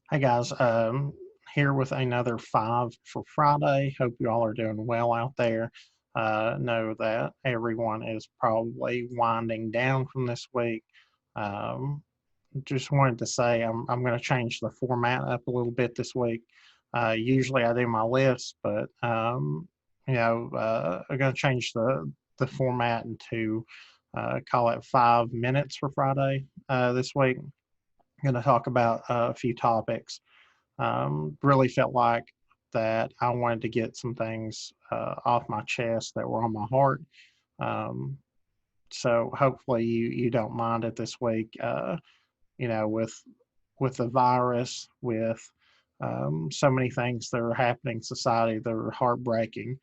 Hey guys, here with another five for Friday. Hope you all are doing well out there. Know that everyone is probably winding down from this week. Um, just wanted to say I'm going to change the format up a little bit this week. Usually I do my list, but I'm going to change the format into call it 5 minutes for Friday this week. I'm going to talk about a few topics. Really felt like that I wanted to get some things off my chest that were on my heart. Um, so hopefully you don't mind it this week. With the virus, with so many things that are happening in society that are heartbreaking.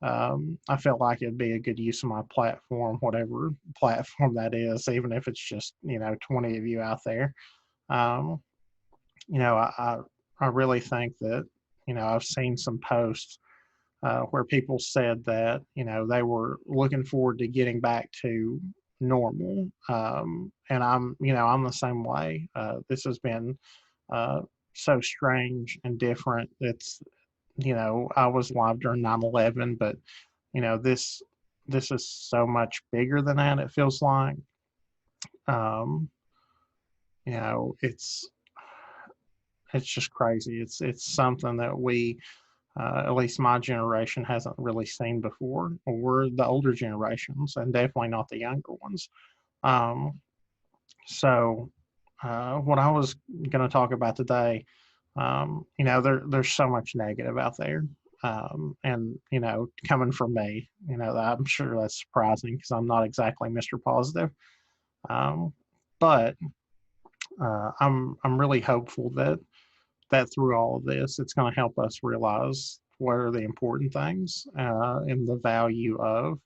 I felt like it'd be a good use of my platform, whatever platform that is, even if it's just 20 of you out there. Um, I really think that, I've seen some posts where people said that, they were looking forward to getting back to normal. And I'm the same way. This has been uh, so strange and different. I was alive during 9/11, but, this is so much bigger than that, it feels like. Um, you know, it's, it's just crazy. It's something that at least my generation hasn't really seen before, or the older generations, and definitely not the younger ones. Um, what I was going to talk about today, there's so much negative out there. And, coming from me, I'm sure that's surprising because I'm not exactly Mr. Positive. Um, but I'm really hopeful that through all of this, it's going to help us realize what are the important things and the value of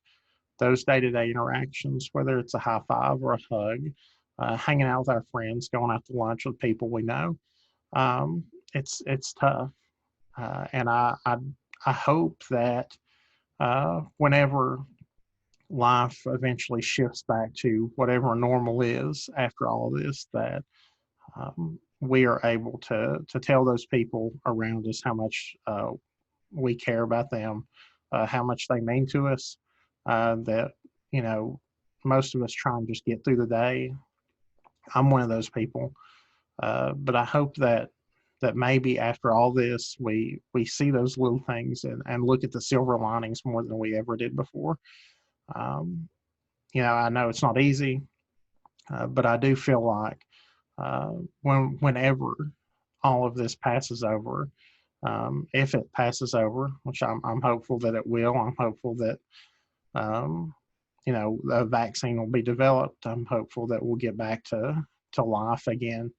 those day-to-day interactions, whether it's a high five or a hug, hanging out with our friends, going out to lunch with people we know. Um, it's tough, and I hope that whenever life eventually shifts back to whatever normal is after all this, that we are able to tell those people around us how much we care about them, how much they mean to us. That you know, most of us try and just get through the day. I'm one of those people, but I hope that maybe after all this, we see those little things and look at the silver linings more than we ever did before. Um, I know it's not easy, but I do feel like uh, whenever all of this passes over, if it passes over, which I'm hopeful that it will, I'm hopeful that um, a vaccine will be developed. I'm hopeful that we'll get back to life again,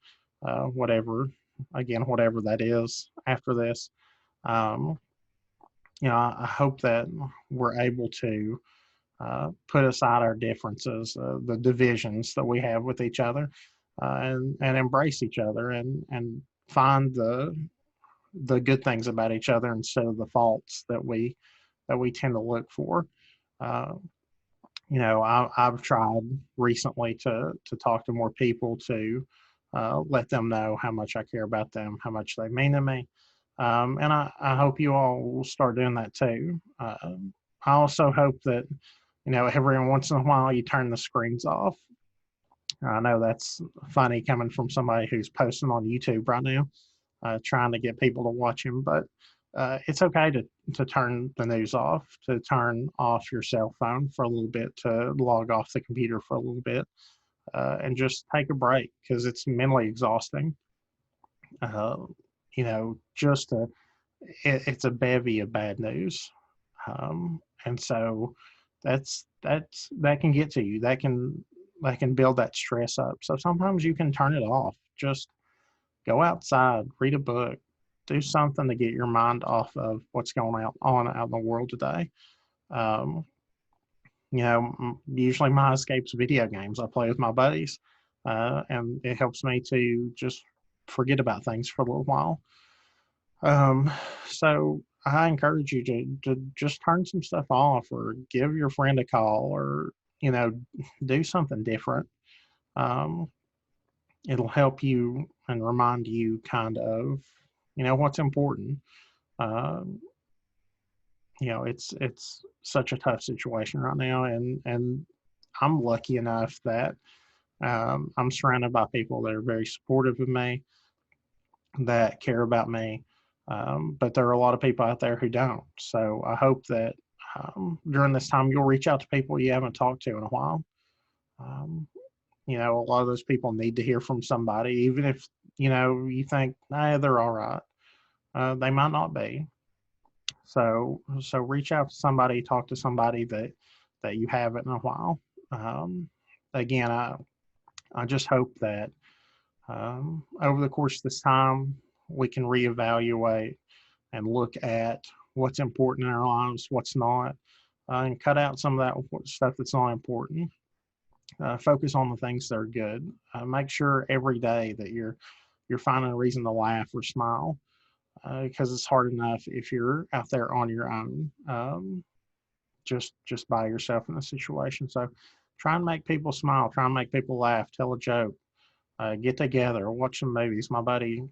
whatever whatever that is after this. Um, I hope that we're able to put aside our differences, the divisions that we have with each other, and embrace each other and find the good things about each other instead of the faults that we tend to look for. Uh, I've tried recently to talk to more people to let them know how much I care about them, how much they mean to me, and I hope you all will start doing that too. I also hope that every once in a while you turn the screens off. I know that's funny coming from somebody who's posting on YouTube right now, trying to get people to watch him. But it's okay to turn the news off, to turn off your cell phone for a little bit, to log off the computer for a little bit, and just take a break because it's mentally exhausting. Uh, just it's a bevy of bad news, and so that can get to you. That can build that stress up. So sometimes you can turn it off. Just go outside, read a book, do something to get your mind off of what's going on out in the world today. Um, usually my escape's video games. I play with my buddies, and it helps me to just forget about things for a little while. Um, so I encourage you to just turn some stuff off or give your friend a call or, you know, do something different. Um, it'll help you and remind you kind of, what's important. Um, it's such a tough situation right now, and I'm lucky enough that I'm surrounded by people that are very supportive of me, that care about me. But there are a lot of people out there who don't. So I hope that during this time you'll reach out to people you haven't talked to in a while. Um, a lot of those people need to hear from somebody, even if you think, they're all right. They might not be. So reach out to somebody, talk to somebody that you haven't in a while. Um, Again, I just hope that over the course of this time we can reevaluate and look at what's important in our lives, what's not, and cut out some of that stuff that's not important. Focus on the things that are good. Make sure every day that you're finding a reason to laugh or smile, because it's hard enough if you're out there on your own, just by yourself in a situation. So try and make people smile, try and make people laugh, tell a joke, get together, watch some movies. My buddy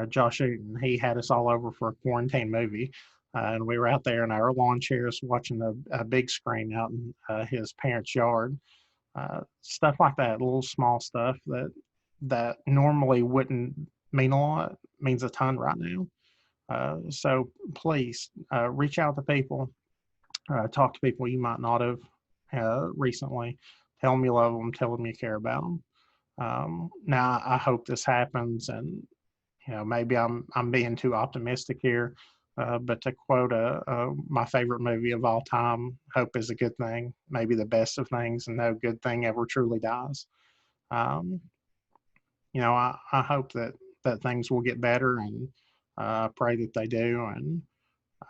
Josh Eaton, he had us all over for a quarantine movie. And we were out there in our lawn chairs watching a big screen out in his parents' yard. Stuff like that, little small stuff that normally wouldn't mean a lot, means a ton right now. So please reach out to people, talk to people you might not have recently. Tell them you love them, tell them you care about them. Now, I hope this happens, and maybe I'm being too optimistic here, but to quote my favorite movie of all time, "Hope is a good thing, maybe the best of things, and no good thing ever truly dies." Um, I hope that things will get better, and I pray that they do, and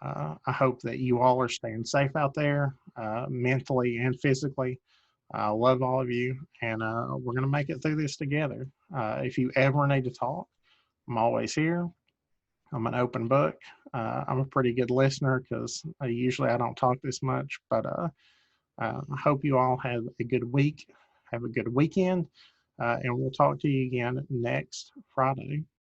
I hope that you all are staying safe out there, mentally and physically. I love all of you, and we're going to make it through this together. If you ever need to talk, I'm always here. I'm an open book. I'm a pretty good listener because usually I don't talk this much, but I hope you all have a good week, have a good weekend, and we'll talk to you again next Friday.